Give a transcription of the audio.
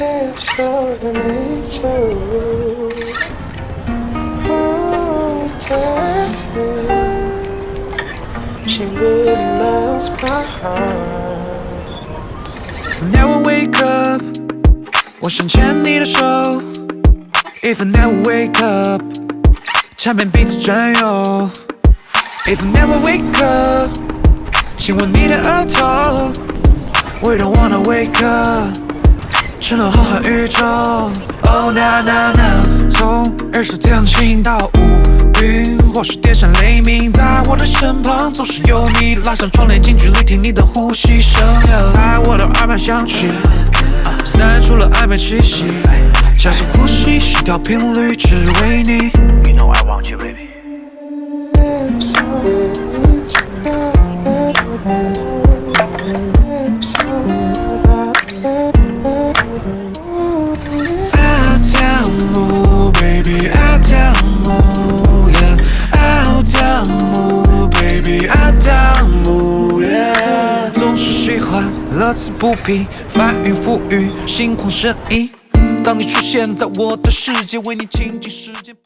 She really melts my heart. If I never wake up 我想牵你的手 If I never wake up 缠绵彼此占有 If I never wake up 亲吻你的额头 We don't wanna wake up 沉沦浩瀚宇宙 Oh na na na 从日出天晴到乌云或是电闪雷鸣在我的身旁总是有你拉上窗帘近距离听你的呼吸声在我的耳畔响起散出了暧昧气息加速呼吸心跳频率只为你 You know I want you baby乐此不疲，翻云覆雨，心旷神怡。当你出现在我的世界，为你倾尽时间。